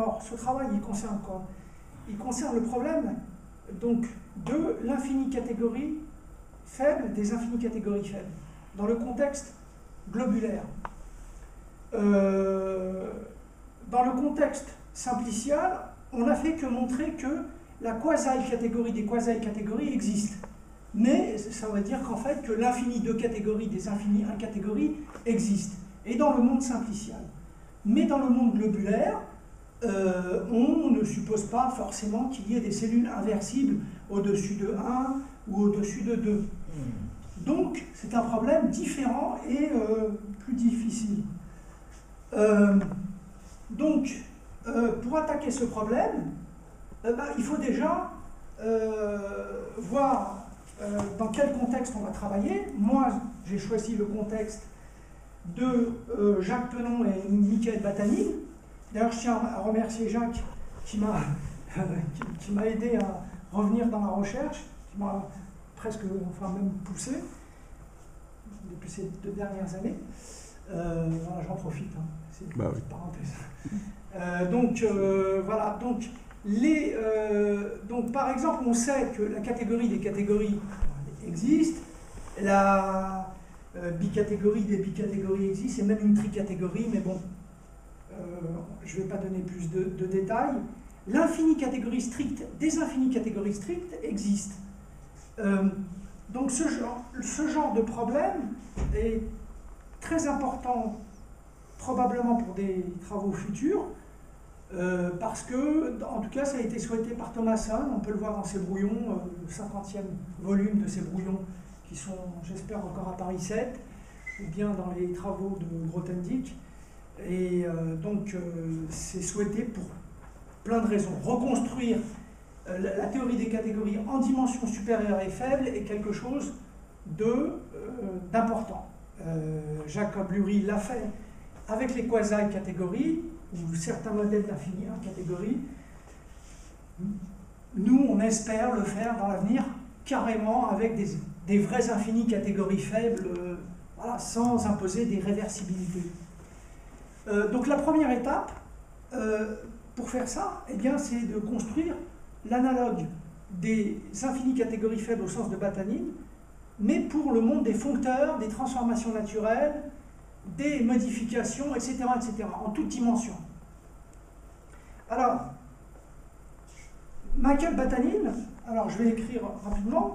Alors, ce travail, il concerne quoi? Il concerne le problème donc, de l'infini catégorie faible, des infinies catégories faibles, dans le contexte globulaire. Dans le contexte simplicial, on n'a fait que montrer que la quasi-catégorie des quasi-catégories existe. Mais ça veut dire qu'en fait, que l'infini de catégories des infinis 1 catégorie existe. Et dans le monde simplicial. Mais dans le monde globulaire, on ne suppose pas forcément qu'il y ait des cellules inversibles au-dessus de 1 ou au-dessus de 2. Donc, c'est un problème différent et plus difficile. Pour attaquer ce problème, il faut déjà voir dans quel contexte on va travailler. Moi, j'ai choisi le contexte de Jacques Penon et Michael Batanine. D'ailleurs, je tiens à remercier Jacques qui m'a aidé à revenir dans la recherche, qui m'a presque, même poussé depuis ces 2 dernières années. Voilà, j'en profite, hein. C'est une petite parenthèse. Voilà, donc par exemple, on sait que la catégorie des catégories existe, la bicatégorie des bicatégories existe, et même une tricatégorie, mais bon, je ne vais pas donner plus de détails. L'infini catégorie stricte des infinies catégories strictes existe. Donc ce genre de problème est très important, probablement pour des travaux futurs, parce que, en tout cas, ça a été souhaité par Thomasson. On peut le voir dans ses brouillons, le 50e volume de ses brouillons, qui sont, j'espère, encore à Paris 7, ou bien dans les travaux de Grothendieck. Et c'est souhaité pour plein de raisons. Reconstruire la théorie des catégories en dimension supérieure et faible est quelque chose d'important. Jacob Lurie l'a fait avec les quasi-catégories, ou certains modèles d'infini 1 catégorie. Nous, on espère le faire dans l'avenir carrément avec des vraies infinies catégories faibles, voilà, sans imposer des réversibilités. Donc la première étape pour faire ça, c'est de construire l'analogue des infinies catégories faibles au sens de Batanine, mais pour le monde des foncteurs, des transformations naturelles, des modifications, etc., en toute dimension. Alors, Michael Batanine, alors je vais écrire rapidement.